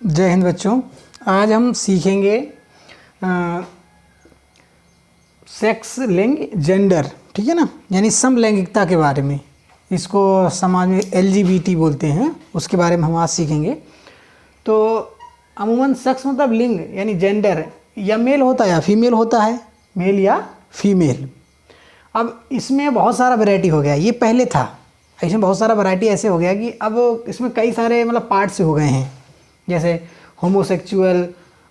जय हिंद बच्चों। आज हम सीखेंगे सेक्स, लिंग, जेंडर, ठीक है ना, यानी समलैंगिकता के बारे में। इसको समाज में LGBT बोलते हैं, उसके बारे में हम आज सीखेंगे। तो अमूमन सेक्स मतलब लिंग यानी जेंडर, या मेल होता है या फीमेल होता है, मेल या फीमेल। अब इसमें बहुत सारा वैरायटी हो गया, ये पहले था, इसमें बहुत सारा वैरायटी ऐसे हो गया कि अब इसमें कई सारे मतलब पार्ट से हो गए हैं, जैसे होमोसेक्सुअल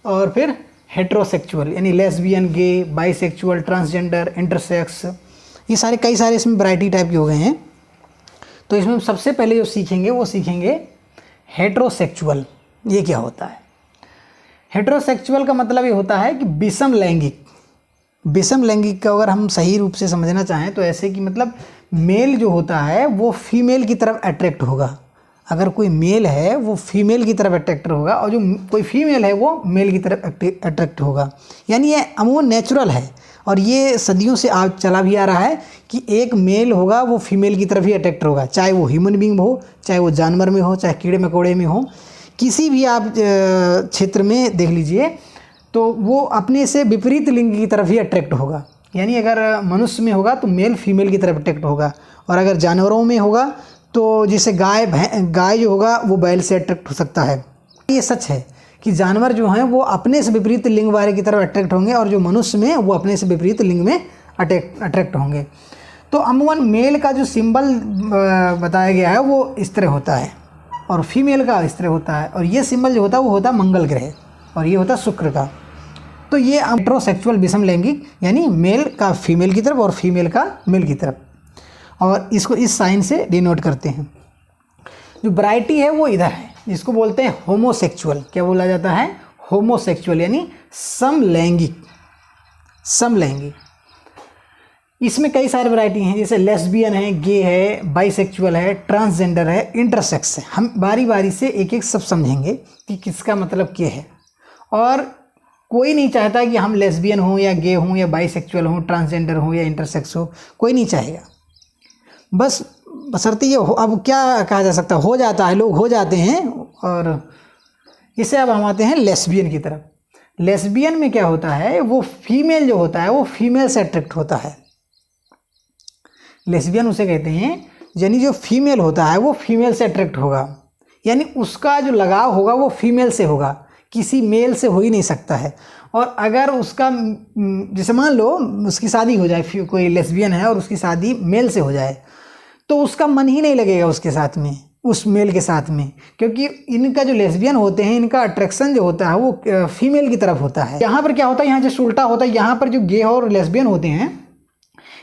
और फिर हेट्रोसेक्सुअल यानी लेस्बियन, गे, बाइसेक्सुअल, ट्रांसजेंडर, इंटरसेक्स, ये सारे कई सारे इसमें वैरायटी टाइप के हो गए हैं। तो इसमें सबसे पहले जो सीखेंगे वो सीखेंगे हेट्रोसेक्सुअल। ये क्या होता है? हेट्रोसेक्सुअल का मतलब ये होता है कि विषम लैंगिक। विषम लैंगिक का अगर हम सही रूप से समझना चाहें तो ऐसे कि मतलब मेल जो होता है वो फीमेल की तरफ अट्रैक्ट होगा। अगर कोई मेल है वो फीमेल की तरफ अट्रैक्ट होगा और जो कोई फीमेल है वो मेल की तरफ अट्रैक्ट होगा। यानी ये अमूमन नेचुरल है और ये सदियों से आज चला भी आ रहा है कि एक मेल होगा वो फीमेल की तरफ ही अट्रैक्ट होगा, चाहे वो ह्यूमन बीइंग हो, चाहे वो जानवर में हो, चाहे कीड़े मकोड़े में हो, किसी भी आप क्षेत्र में देख लीजिए तो वो अपने से विपरीत लिंग की तरफ ही अट्रैक्ट होगा। यानी अगर मनुष्य में होगा तो मेल फीमेल की तरफ अट्रैक्ट होगा, और अगर जानवरों में होगा तो जैसे गाय जो होगा वो बैल से अट्रैक्ट हो सकता है। ये सच है कि जानवर जो हैं वो अपने से विपरीत लिंग वाले की तरफ अट्रैक्ट होंगे, और जो मनुष्य में वो अपने से विपरीत लिंग में अट्रैक्ट होंगे। तो अमूमन मेल का जो सिंबल बताया गया है वो इस तरह होता है और फीमेल का इस तरह होता है, और ये सिंबल जो होता है वो होता है मंगल ग्रह और ये होता है शुक्र का। तो ये हेट्रोसेक्सुअल विषम लैंगिक यानी मेल का फीमेल की तरफ और फीमेल का मेल की तरफ, और इसको इस साइन से डिनोट करते हैं। जो वैरायटी है वो इधर है, जिसको बोलते हैं होमोसेक्सुअल। क्या बोला जाता है? होमोसेक्सुअल यानी समलैंगिक। समलैंगिक इसमें कई सारे वैरायटी हैं, जैसे लेस्बियन है, गे है, बाइसेक्सुअल है, ट्रांसजेंडर है, इंटरसेक्स है। हम बारी बारी से एक एक सब समझेंगे कि किसका मतलब क्या है। और कोई नहीं चाहता कि हम लेस्बियन हों या गे हों या बाइसेक्सुअल हों, ट्रांसजेंडर हों या इंटरसेक्स हो, कोई नहीं चाहेगा। बस बशर्ते ये हो, अब क्या कहा जा सकता है, हो जाता है, लोग हो जाते हैं। और इससे अब हम आते हैं लेस्बियन की तरफ। लेस्बियन में क्या होता है, वो फीमेल जो होता है वो फीमेल से अट्रैक्ट होता है। लेस्बियन उसे कहते हैं, यानी जो फीमेल होता है वो फीमेल से अट्रैक्ट होगा, यानी उसका जो लगाव होगा वो फीमेल से होगा, किसी मेल से हो ही नहीं सकता है। और अगर उसका जैसे मान लो उसकी शादी हो जाए, कोई लेस्बियन है और उसकी शादी मेल से हो जाए, तो उसका मन ही नहीं लगेगा उसके साथ में, उस मेल के साथ में, क्योंकि इनका जो लेस्बियन होते हैं इनका अट्रैक्शन जो होता है वो फीमेल की तरफ होता है। यहाँ पर क्या होता है, यहाँ जैसे उल्टा होता है, यहाँ पर जो गे और लेस्बियन होते हैं,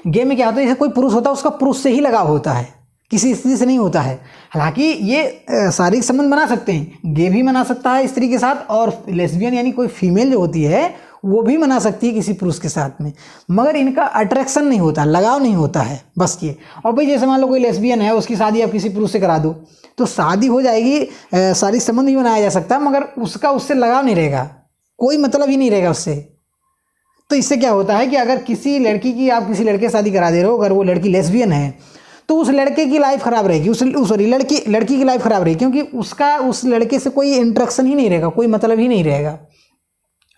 गे में क्या होता है, जैसे कोई पुरुष होता है उसका पुरुष से ही लगाव होता है, किसी स्त्री से नहीं होता है। हालांकि ये शारीरिक संबंध बना सकते हैं, गे भी बना सकता है स्त्री के साथ, और लेस्बियन यानी कोई फीमेल जो होती है वो भी बना सकती है किसी पुरुष के साथ में, मगर इनका अट्रैक्शन नहीं होता, लगाव नहीं होता है, बस ये। और भाई जैसे मान लो कोई लेस्बियन है, उसकी शादी आप किसी पुरुष से करा दो तो शादी हो जाएगी, शारीरिक संबंध भी बनाया जा सकता है, मगर उसका उससे लगाव नहीं रहेगा, कोई मतलब ही नहीं रहेगा उससे। तो इससे क्या होता है कि अगर किसी लड़की की आप किसी लड़के से शादी करा दे रहे हो, अगर वो लड़की लेस्बियन है तो उस लड़के की लाइफ ख़राब रहेगी, लड़की की लाइफ ख़राब रहेगी, क्योंकि उसका उस लड़के से कोई इंटरेक्शन ही नहीं रहेगा, कोई मतलब ही नहीं रहेगा।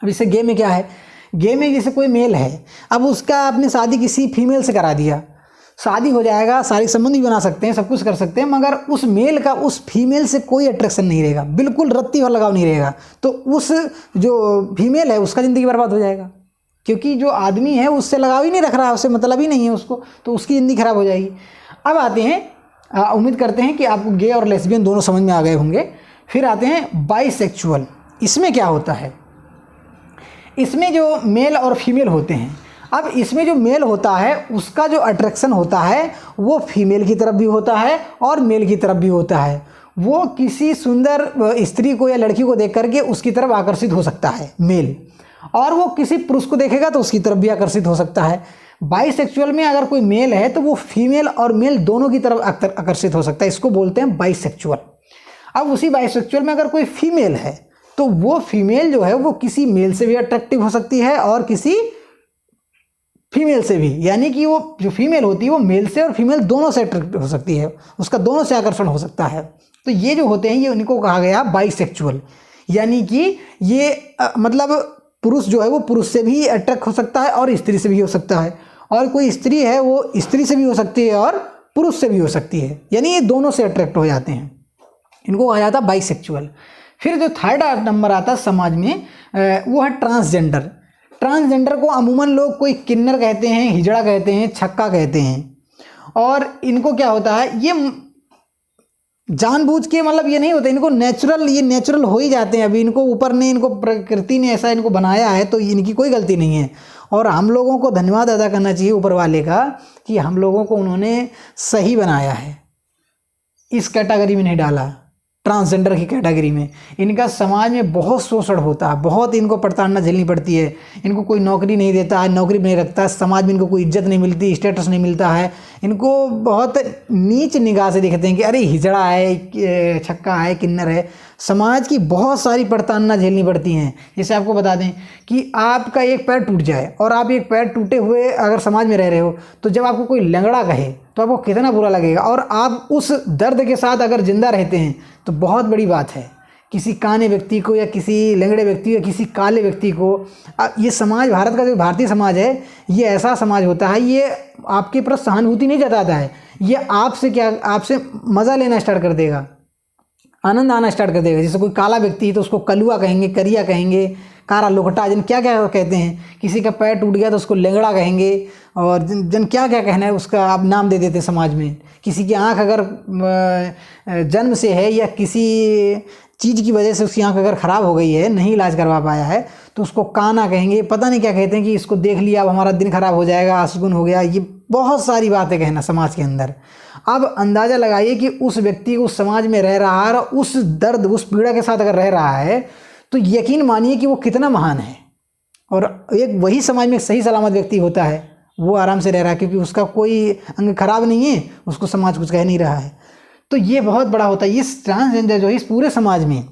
अब इससे गे में क्या है, गे में जैसे कोई मेल है, अब उसका आपने शादी किसी फीमेल से करा दिया, शादी हो जाएगा, शारीरिक संबंध भी बना सकते हैं, सब कुछ कर सकते हैं, मगर उस मेल का उस फीमेल से कोई अट्रैक्शन नहीं रहेगा, बिल्कुल रत्ती भर लगाव नहीं रहेगा। तो उस जो फीमेल है उसका ज़िंदगी बर्बाद हो जाएगा, क्योंकि जो आदमी है उससे लगाव ही नहीं रख रहा है, उससे मतलब ही नहीं है उसको, तो उसकी ज़िंदगी खराब हो जाएगी। अब आते हैं, उम्मीद करते हैं कि आपको गे और लेस्बियन दोनों समझ में आ गए होंगे। फिर आते हैं बाइसेक्सुअल। इसमें क्या होता है, इसमें जो मेल और फीमेल होते हैं, अब इसमें जो मेल होता है उसका जो अट्रैक्शन होता है वो फीमेल की तरफ भी होता है और मेल की तरफ भी होता है। वो किसी सुंदर स्त्री को या लड़की को देख करके उसकी तरफ आकर्षित हो सकता है मेल, और वो किसी पुरुष को देखेगा तो उसकी तरफ भी आकर्षित हो सकता है। बाइसेक्सुअल में अगर कोई मेल है तो वो फीमेल और मेल दोनों की तरफ आकर्षित हो सकता है, इसको बोलते हैं बाइसेक्सुअल। अब उसी बाइसेक्सुअल में अगर कोई फीमेल है तो वो फीमेल जो है वो किसी मेल से भी अट्रैक्टिव हो सकती है और किसी फीमेल से भी, यानी कि वो जो फीमेल होती है वो मेल से और फीमेल दोनों से अट्रैक्ट हो सकती है, उसका दोनों से आकर्षण हो सकता है। तो ये जो होते हैं ये उनको कहा गया बाइसेक्सुअल। यानी कि ये मतलब पुरुष जो है वो पुरुष से भी अट्रैक्ट हो सकता है और स्त्री से भी हो सकता है, और कोई स्त्री है वो स्त्री से भी हो सकती है और पुरुष से भी हो सकती है, यानी ये दोनों से अट्रैक्ट हो जाते हैं। इनको कहा जाता है बाइसेक्सुअल। फिर जो थर्ड नंबर आता है समाज में वो है ट्रांसजेंडर। ट्रांसजेंडर को अमूमन लोग कोई किन्नर कहते हैं, हिजड़ा कहते हैं, छक्का कहते हैं। और इनको क्या होता है, ये जानबूझ के मतलब ये नहीं होता, इनको नेचुरल हो ही जाते हैं। अभी इनको ऊपर ने, इनको प्रकृति ने ऐसा इनको बनाया है, तो इनकी कोई गलती नहीं है। और हम लोगों को धन्यवाद अदा करना चाहिए ऊपर वाले का कि हम लोगों को उन्होंने सही बनाया है, इस कैटेगरी में नहीं डाला, ट्रांसजेंडर की कैटेगरी में। इनका समाज में बहुत शोषण होता है, बहुत इनको प्रताड़ना झेलनी पड़ती है। इनको कोई नौकरी नहीं देता है, नौकरी नहीं रखता है, समाज में इनको कोई इज्जत नहीं मिलती, स्टेटस नहीं मिलता है। इनको बहुत नीच निगाह से देखते हैं कि अरे हिजड़ा है, छक्का है, किन्नर है। समाज की बहुत सारी प्रताड़ना झेलनी पड़ती हैं। जैसे आपको बता दें कि आपका एक पैर टूट जाए और आप एक पैर टूटे हुए अगर समाज में रह रहे हो, तो जब आपको कोई लंगड़ा कहे तो आपको कितना बुरा लगेगा। और आप उस दर्द के साथ अगर जिंदा रहते हैं तो बहुत बड़ी बात है। किसी काने व्यक्ति को या किसी लंगड़े व्यक्ति या किसी काले व्यक्ति को, ये समाज, भारत का जो भारतीय समाज है, ये ऐसा समाज होता है, ये आपके प्रति सहानुभूति नहीं जताता है। ये आपसे मज़ा लेना स्टार्ट कर देगा, आनंद आना स्टार्ट कर देगा। जैसे कोई काला व्यक्ति है तो उसको कलुआ कहेंगे, करिया कहेंगे, कारा लोकटा, जन क्या क्या कहते हैं। किसी का पैर टूट गया तो उसको लेंगड़ा कहेंगे, और जन क्या क्या कहना है उसका आप नाम दे देते समाज में। किसी की आंख अगर जन्म से है या किसी चीज़ की वजह से उसकी आंख अगर ख़राब हो गई है, नहीं इलाज करवा पाया है, तो उसको काना कहेंगे, पता नहीं क्या कहते हैं कि इसको देख लिया अब हमारा दिन खराब हो जाएगा, आशगुन हो गया। ये बहुत सारी बातें कहना समाज के अंदर। अब अंदाज़ा लगाइए कि उस व्यक्ति उस समाज में रह रहा है और उस दर्द, उस पीड़ा के साथ अगर रह रहा है, तो यकीन मानिए कि वो कितना महान है। और एक वही समाज में सही सलामत व्यक्ति होता है, वो आराम से रह रहा है, क्योंकि उसका कोई अंग खराब नहीं है, उसको समाज कुछ कह नहीं रहा है। तो ये बहुत बड़ा होता है। इस ट्रांसजेंडर जो है इस पूरे समाज में,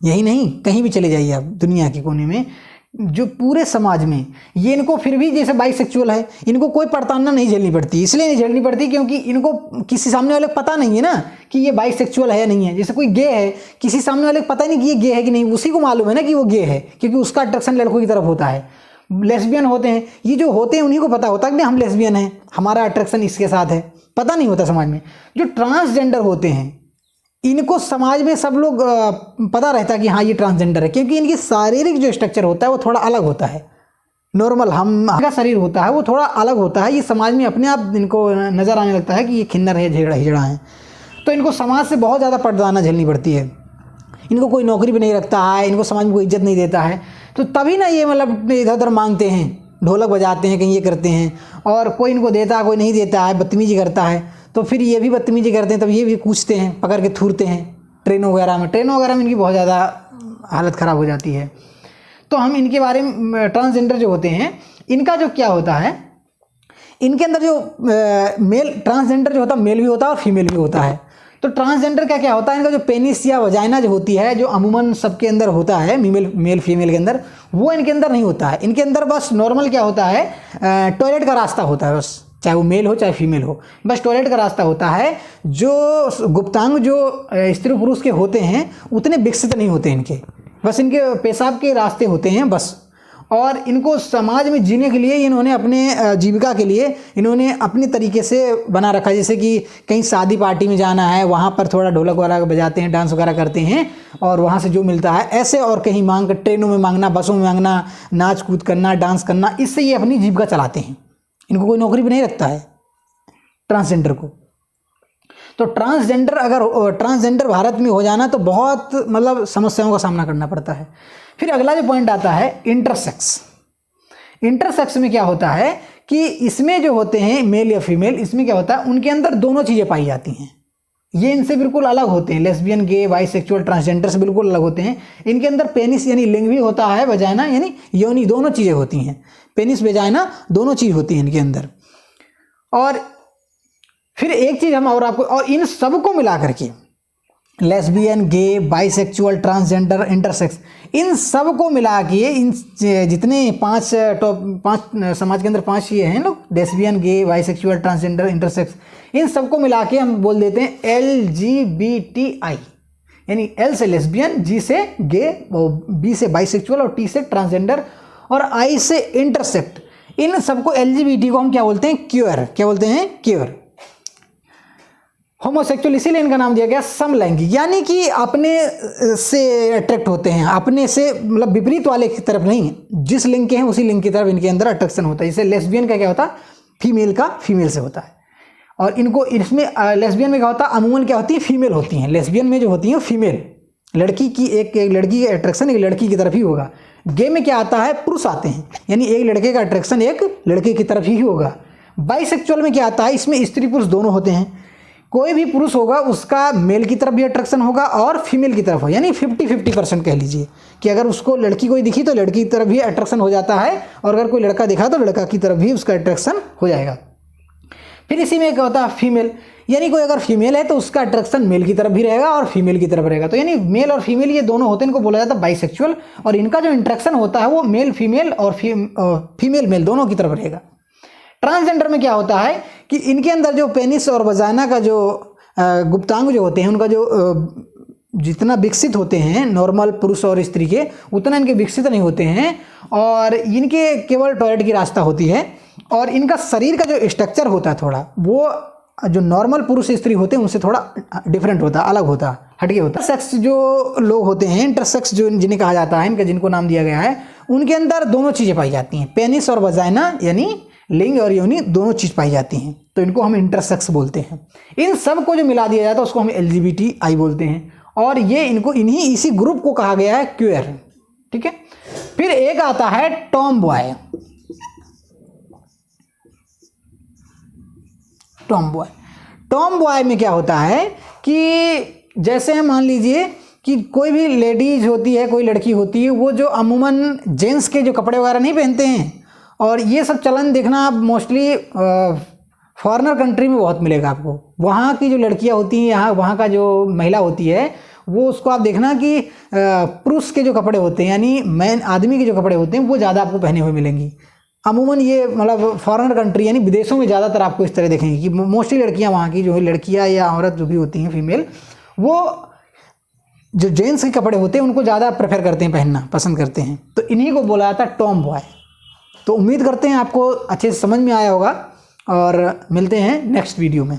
यही नहीं कहीं भी चले जाइए आप दुनिया के कोने में, जो पूरे समाज में, ये इनको फिर भी जैसे बाइसेक्सुअल है, इनको कोई प्रताड़ना नहीं झेलनी पड़ती। इसलिए नहीं झेलनी पड़ती क्योंकि इनको किसी सामने वाले को पता नहीं है ना कि ये बाइसेक्सुअल है या नहीं है। जैसे कोई गे है, किसी सामने वाले को पता नहीं कि ये गे है कि नहीं, उसी को मालूम है ना कि वो गे है, क्योंकि उसका अट्रैक्शन लड़कों की तरफ होता है। लेस्बियन होते हैं, ये जो होते हैं उन्हीं को पता होता है कि हम लेस्बियन हैं, हमारा अट्रैक्शन इसके साथ है, पता नहीं होता समाज में। जो ट्रांसजेंडर होते हैं इनको समाज में सब लोग पता रहता है कि हाँ ये ट्रांसजेंडर है, क्योंकि इनकी शारीरिक जो स्ट्रक्चर होता है वो थोड़ा अलग होता है। नॉर्मल हमारा शरीर होता है वो थोड़ा अलग होता है। ये समाज में अपने आप इनको नज़र आने लगता है कि ये खिन्नर है, हिजड़ा है। तो इनको समाज से बहुत ज़्यादा प्रताड़ना झेलनी पड़ती है। इनको कोई नौकरी भी नहीं रखता है, इनको समाज में कोई इज्जत नहीं देता है। तो तभी ना ये मतलब इधर उधर मांगते हैं, ढोलक बजाते हैं, कहीं ये करते हैं, और कोई इनको देता है, कोई नहीं देता है, बदतमीजी करता है। तो फिर ये भी बदतमीजी करते हैं, तब ये भी कूचते हैं, पकड़ के थूरते हैं ट्रेनों वगैरह में इनकी बहुत ज़्यादा हालत ख़राब हो जाती है। तो हम इनके बारे में, ट्रांसजेंडर जो होते हैं, इनका जो क्या होता है, इनके अंदर जो मेल ट्रांसजेंडर जो होता है, मेल भी होता है और फीमेल भी होता है। तो ट्रांसजेंडर का क्या होता है, इनका जो पेनिस या वजाइना जो होती है, जो अमूमन सबके अंदर होता है, मेल फीमेल के अंदर, वो इनके अंदर नहीं होता है। इनके अंदर बस नॉर्मल क्या होता है, टॉयलेट का रास्ता होता है बस, चाहे वो मेल हो चाहे फीमेल हो, बस टॉयलेट का रास्ता होता है। जो गुप्तांग जो स्त्री पुरुष के होते हैं उतने विकसित नहीं होते इनके, बस इनके पेशाब के रास्ते होते हैं बस। और इनको समाज में जीने के लिए इन्होंने अपने जीविका के लिए इन्होंने अपने तरीके से बना रखा है। जैसे कि कहीं शादी पार्टी में जाना है, वहाँ पर थोड़ा ढोलक वगैरह बजाते हैं, डांस वगैरह करते हैं, और वहाँ से जो मिलता है ऐसे, और कहीं मांग, ट्रेनों में मांगना, बसों में मांगना, नाच कूद करना, डांस करना, इससे ये अपनी जीविका चलाते हैं। इनको कोई नौकरी भी नहीं रखता है ट्रांसजेंडर को। तो ट्रांसजेंडर भारत में हो जाना तो बहुत मतलब समस्याओं का सामना करना पड़ता है। फिर अगला जो पॉइंट आता है इंटरसेक्स। इंटरसेक्स में क्या होता है कि इसमें जो होते हैं मेल या फीमेल, इसमें क्या होता है, उनके अंदर दोनों चीज़ें पाई जाती हैं। ये इनसे बिल्कुल अलग होते हैं, लेस्बियन, गे, बाइसेक्सुअल, ट्रांसजेंडर से बिल्कुल अलग होते हैं। इनके अंदर पेनिस यानी लिंग भी होता है, वजाइना यानी योनि, दोनों चीज़ें होती हैं। पेनिस वजाइना दोनों चीज़ होती हैं इनके अंदर। और फिर एक चीज़ हम और आपको, और इन सबको मिला करके लेस्बियन, गे, बाइसेक्सुअल, ट्रांसजेंडर, इंटरसेक्स, इन सब को मिला के, इन जितने पांच समाज के अंदर 5 ये हैं लोग, लेस्बियन, गे, बाइसेक्सुअल, ट्रांसजेंडर, इंटरसेक्स, इन सबको मिला के हम बोल देते हैं LGBTI, यानी L से लेस्बियन, G से गे, B से बाइसेक्सुअल और T से ट्रांसजेंडर और I से इंटरसेक्ट। इन सबको LGBT को हम क्या बोलते हैं? क्यूअर। क्या बोलते हैं? क्यूअर। होमोसेक्सुअल इसीलिए इनका नाम दिया गया समलैंगिक, यानी कि अपने से अट्रैक्ट होते हैं, अपने से मतलब विपरीत वाले की तरफ नहीं, जिस लिंग के हैं उसी लिंग की तरफ इनके अंदर अट्रैक्शन होता है। जैसे लेस्बियन का क्या होता है? फीमेल का फीमेल से होता है। और इनको इसमें लेस्बियन में क्या होता है? अमूमन क्या होती है? फीमेल होती हैं। लेस्बियन में जो होती हैं फीमेल, लड़की की एक लड़की का अट्रैक्शन एक लड़की की तरफ ही होगा। गे में क्या आता है? पुरुष आते हैं, यानी एक लड़के का अट्रैक्शन एक लड़के की तरफ ही होगा। बाइसेक्सुअल में क्या आता है? इसमें स्त्री पुरुष दोनों होते हैं। कोई भी पुरुष होगा उसका मेल की तरफ भी अट्रैक्शन होगा और फीमेल की तरफ हो, यानी 50-50% कह लीजिए कि अगर उसको लड़की कोई दिखी तो लड़की की तरफ भी अट्रैक्शन हो जाता है, और अगर कोई लड़का दिखा तो लड़का की तरफ भी उसका अट्रैक्शन हो जाएगा। फिर इसी में क्या होता है? फीमेल, यानी कोई अगर फीमेल है तो उसका अट्रैक्शन मेल की तरफ भी रहेगा और फीमेल की तरफ रहेगा। तो यानी मेल और फीमेल ये दोनों होते हैं, इनको बोला जाता है बाइसेक्सुअल। और इनका जो इंट्रैक्शन होता है वो मेल फीमेल और फीमेल मेल दोनों की तरफ रहेगा। ट्रांसजेंडर में क्या होता है कि इनके अंदर जो पेनिस और वजाना का जो गुप्तांग जो होते हैं उनका जो जितना विकसित होते हैं नॉर्मल पुरुष और स्त्री के, उतना इनके विकसित नहीं होते हैं, और इनके केवल टॉयलेट की रास्ता होती है। और इनका शरीर का जो स्ट्रक्चर होता है थोड़ा, वो जो नॉर्मल पुरुष स्त्री होते हैं उनसे थोड़ा डिफरेंट होता है, अलग होता है, हटके होता है। सेक्स जो लोग होते हैं, इंटरसेक्स जो जिन्हें कहा जाता है, इनका जिनको नाम दिया गया है, उनके अंदर दोनों चीज़ें पाई जाती हैं, पेनिस और वजाइना यानी लिंग और योनि दोनों चीज़ पाई जाती हैं, तो इनको हम इंटरसेक्स बोलते हैं। इन सब को जो मिला दिया जाता है उसको हम LGBTI बोलते हैं, और ये इसी ग्रुप को कहा गया है क्यूअर। ठीक है। फिर एक आता है टॉम बॉय। टॉम बॉय में क्या होता है कि जैसे हम मान लीजिए कि कोई भी लेडीज होती है, कोई लड़की होती है, वो जो अमूमन जेंट्स के जो कपड़े वगैरह नहीं पहनते हैं, और ये सब चलन देखना आप मोस्टली फॉरेनर कंट्री में बहुत मिलेगा आपको। वहाँ की जो लड़कियाँ होती हैं, वहाँ का जो महिला होती है, वो उसको आप देखना कि पुरुष के जो कपड़े होते हैं, यानी मैन आदमी के जो कपड़े होते हैं, वो ज़्यादा आपको पहने हुए मिलेंगी। अमूमन ये मतलब फॉरेनर कंट्री यानी विदेशों में ज़्यादातर आपको इस तरह देखेंगे कि मोस्टली लड़कियाँ, वहाँ की जो है लड़कियाँ या औरत जो भी होती हैं फीमेल, वो जो जेंट्स के कपड़े होते हैं उनको ज़्यादा प्रेफर करते हैं, पहनना पसंद करते हैं। तो इन्हीं को बोला जाता है टॉम बॉय। तो उम्मीद करते हैं आपको अच्छे से समझ में आया होगा, और मिलते हैं नेक्स्ट वीडियो में।